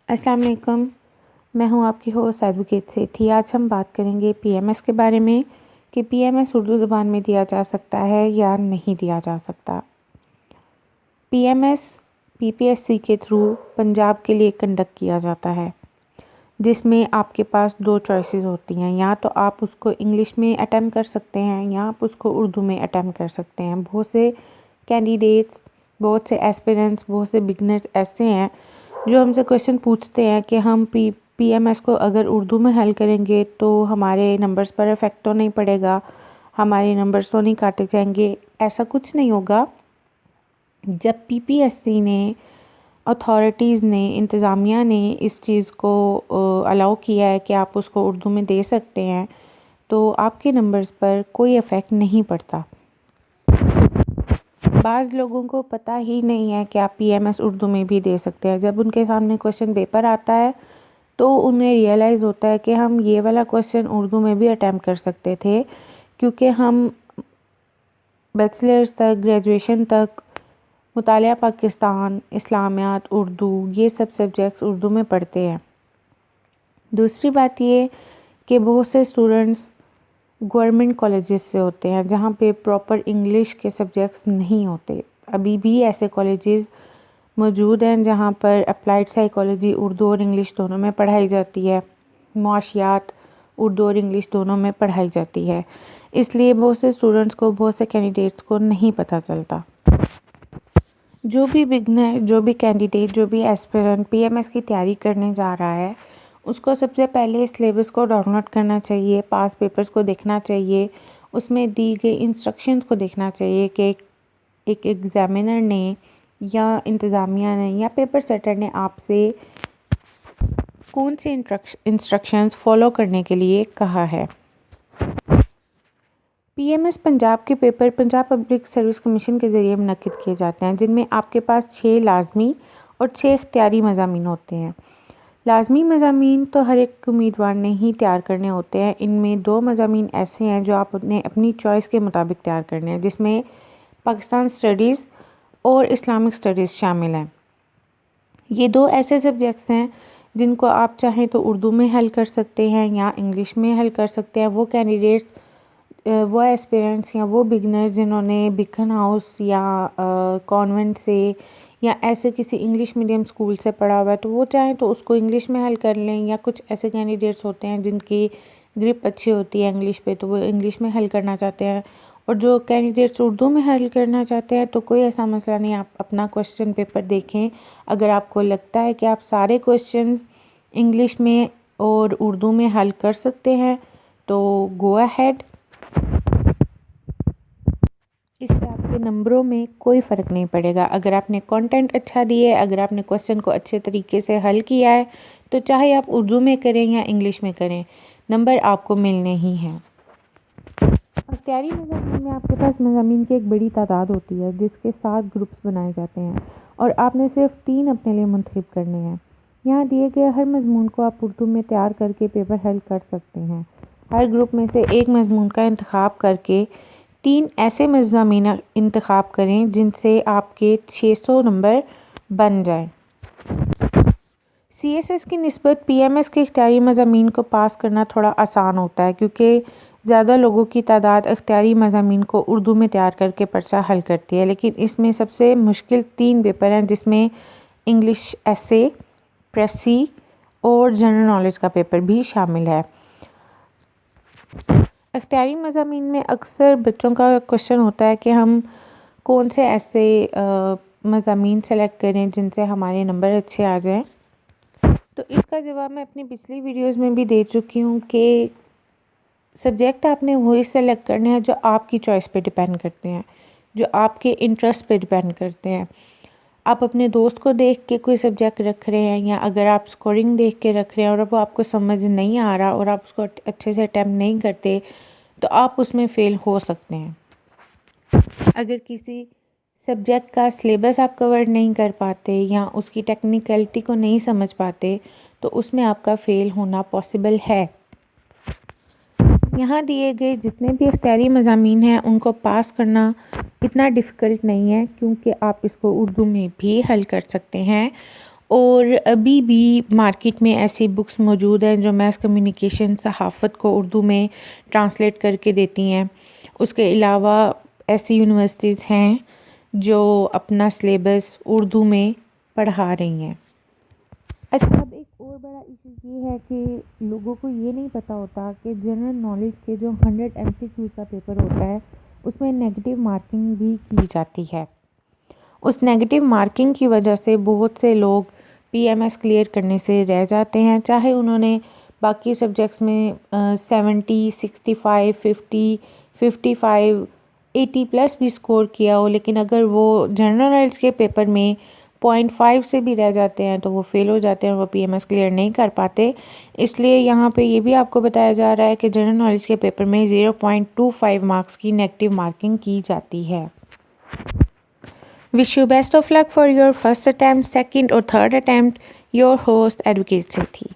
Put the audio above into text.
अस्सलाम वालेकुम। मैं हूं आपकी होस्ट एडवोकेट सेठी। आज हम बात करेंगे पीएमएस के बारे में कि पीएमएस उर्दू ज़ुबान में दिया जा सकता है या नहीं दिया जा सकता। पीएमएस पीपीएससी के थ्रू पंजाब के लिए कंडक्ट किया जाता है, जिसमें आपके पास दो चॉइसेस होती हैं। या तो आप उसको इंग्लिश में अटेम्प्ट कर सकते हैं या आप उसको उर्दू में अटेम्प्ट कर सकते हैं। बहुत से कैंडिडेट्स, बहुत से एस्पिरेंट्स, बहुत से बिगनर्स ऐसे हैं जो हमसे क्वेश्चन पूछते हैं कि हम पीएमएस को अगर उर्दू में हल करेंगे तो हमारे नंबर्स पर इफ़ेक्ट तो नहीं पड़ेगा, हमारे नंबर्स तो नहीं काटे जाएंगे। ऐसा कुछ नहीं होगा। जब पीपीएससी ने, अथॉरिटीज़ ने, इंतज़ामिया ने इस चीज़ को अलाउ किया है कि आप उसको उर्दू में दे सकते हैं, तो आपके नंबर्स पर कोई इफ़ेक्ट नहीं पड़ता। बाज़ लोगों को पता ही नहीं है कि आप पीएमएस उर्दू में भी दे सकते हैं। जब उनके सामने क्वेश्चन पेपर आता है तो उन्हें रियलाइज़ होता है कि हम ये वाला क्वेश्चन उर्दू में भी अटैम्प्ट कर सकते थे, क्योंकि हम बैचलर्स तक, ग्रेजुएशन तक मुतालिया पाकिस्तान, इस्लामियात, उर्दू, ये सब सब्जेक्ट्स उर्दू में पढ़ते हैं। दूसरी बात ये कि बहुत से स्टूडेंट्स गवर्नमेंट कॉलेजेस से होते हैं जहाँ पे प्रॉपर इंग्लिश के सब्जेक्ट्स नहीं होते। अभी भी ऐसे कॉलेजेस मौजूद हैं जहाँ पर अप्लाइड साइकोलॉजी उर्दू और इंग्लिश दोनों में पढ़ाई जाती है। मुआशियात उर्दू और इंग्लिश दोनों में पढ़ाई जाती है। इसलिए बहुत से स्टूडेंट्स को, बहुत से कैंडिडेट्स को नहीं पता चलता। जो भी बिगनर, जो भी कैंडिडेट, जो भी एस्पिरेंट पीएमएस की तैयारी करने जा रहा है, उसको सबसे पहले सिलेबस को डाउनलोड करना चाहिए, पास पेपर्स को देखना चाहिए, उसमें दी गई इंस्ट्रक्शंस को देखना चाहिए कि एक एग्ज़ामिनर ने या इंतज़ामिया ने या पेपर सेटर ने आपसे कौन से इंस्ट्रक्शंस फॉलो करने के लिए कहा है। पीएमएस पंजाब के paper Punjab public service commission के ज़रिए मुनक्किद किए जाते हैं, जिनमें आपके पास 6 लाजमी और 6 इख्तियारी मज़ामीन होते हैं। लाजमी मज़ामीन तो हर एक उम्मीदवार ने ही तैयार करने होते हैं। इनमें 2 मज़ामीन ऐसे हैं जो आपने अपनी चॉइस के मुताबिक तैयार करने हैं, जिसमें पाकिस्तान स्टडीज़ और इस्लामिक स्टडीज़ शामिल हैं। ये 2 ऐसे सब्जेक्ट्स हैं जिनको आप चाहें तो उर्दू में हल कर सकते हैं या इंग्लिश में हल कर सकते हैं। वो कैंडिडेट्स, वो एस्पिरेंट्स या वो बिगनर्स जिन्होंने बिकन हाउस या कॉन्वेंट से या ऐसे किसी इंग्लिश मीडियम स्कूल से पढ़ा हुआ है, तो वो चाहें तो उसको इंग्लिश में हल कर लें। या कुछ ऐसे कैंडिडेट्स होते हैं जिनकी ग्रिप अच्छी होती है इंग्लिश पे, तो वो इंग्लिश में हल करना चाहते हैं। और जो कैंडिडेट्स उर्दू में हल करना चाहते हैं, तो कोई ऐसा मसला नहीं, आप अपना क्वेश्चन पेपर देखें। अगर आपको लगता है कि आप सारे क्वेश्चंस इंग्लिश में और उर्दू में हल कर सकते हैं तो गो अहेड। इससे आपके नंबरों में कोई फ़र्क नहीं पड़ेगा। अगर आपने कंटेंट अच्छा दिया है, अगर आपने क्वेश्चन को अच्छे तरीके से हल किया है, तो चाहे आप उर्दू में करें या इंग्लिश में करें, नंबर आपको मिलने ही हैं। इख्तियारी मज़ामीन में आपके पास मज़ामीन की एक बड़ी तादाद होती है, जिसके 7 ग्रुप्स बनाए जाते हैं और आपने सिर्फ 3 अपने लिए मुंतखब करने हैं। यहाँ दिए गए हर मजमून को आप उर्दू में तैयार करके पेपर हल कर सकते हैं। हर ग्रुप में से एक मजमून का इंतखाब करके 3 ऐसे मज़ामीन इंतखाब करें जिनसे आपके 600 नंबर बन जाएं। सीएसएस की निस्बत पीएमएस के इख्तियारी मज़ामीन को पास करना थोड़ा आसान होता है, क्योंकि ज़्यादा लोगों की तादाद इख्तियारी मज़ामीन को उर्दू में तैयार करके पर्चा हल करती है। लेकिन इसमें सबसे मुश्किल 3 पेपर हैं, जिसमें इंग्लिश एसे, प्रेसी और जनरल नॉलेज का पेपर भी शामिल है। इख्तियारी मज़ामीन में अक्सर बच्चों का क्वेश्चन होता है कि हम कौन से ऐसे मज़ामीन सेलेक्ट करें जिनसे हमारे नंबर अच्छे आ जाएं। तो इसका जवाब मैं अपनी पिछली वीडियोस में भी दे चुकी हूँ कि सब्जेक्ट आपने वही सेलेक्ट करने हैं जो आपकी चॉइस पे डिपेंड करते हैं, जो आपके इंटरेस्ट पे डिपेंड करते हैं। आप अपने दोस्त को देख के कोई सब्जेक्ट रख रहे हैं, या अगर आप स्कोरिंग देख के रख रहे हैं और वो आपको समझ नहीं आ रहा और आप उसको अच्छे से अटैम्प्ट नहीं करते, तो आप उसमें फ़ेल हो सकते हैं। अगर किसी सब्जेक्ट का सिलेबस आप कवर नहीं कर पाते या उसकी टेक्निकलिटी को नहीं समझ पाते, तो उसमें आपका फ़ेल होना पॉसिबल है। यहाँ दिए गए जितने भी इख्तियारी मज़ामीन हैं उनको पास करना इतना डिफ़िकल्ट नहीं है, क्योंकि आप इसको उर्दू में भी हल कर सकते हैं और अभी भी मार्केट में ऐसी बुक्स मौजूद हैं जो मैस कम्युनिकेशन सहाफ़त को उर्दू में ट्रांसलेट करके देती हैं। उसके अलावा ऐसी यूनिवर्सिटीज़ हैं जो अपना सिलेबस उर्दू में पढ़ा रही हैं। अच्छा, अब एक और बड़ा इशू ये है कि लोगों को ये नहीं पता होता कि जनरल नॉलेज के जो 100 MCQ का पेपर होता है उसमें नेगेटिव मार्किंग भी की जाती है। उस नेगेटिव मार्किंग की वजह से बहुत से लोग PMS क्लियर करने से रह जाते हैं, चाहे उन्होंने बाकी सब्जेक्ट्स में 70, 65, 50, 55, 80 प्लस भी स्कोर किया हो, लेकिन अगर वो जनरल नॉलेज के पेपर में 0.5 से भी रह जाते हैं तो वो फेल हो जाते हैं और वो PMS क्लियर नहीं कर पाते। इसलिए यहाँ पे ये भी आपको बताया जा रहा है कि जनरल नॉलेज के पेपर में 0.25 मार्क्स की नेगेटिव मार्किंग की जाती है। Wish you best of luck for your first attempt, second or third attempt. Your host, Advocate Sethi.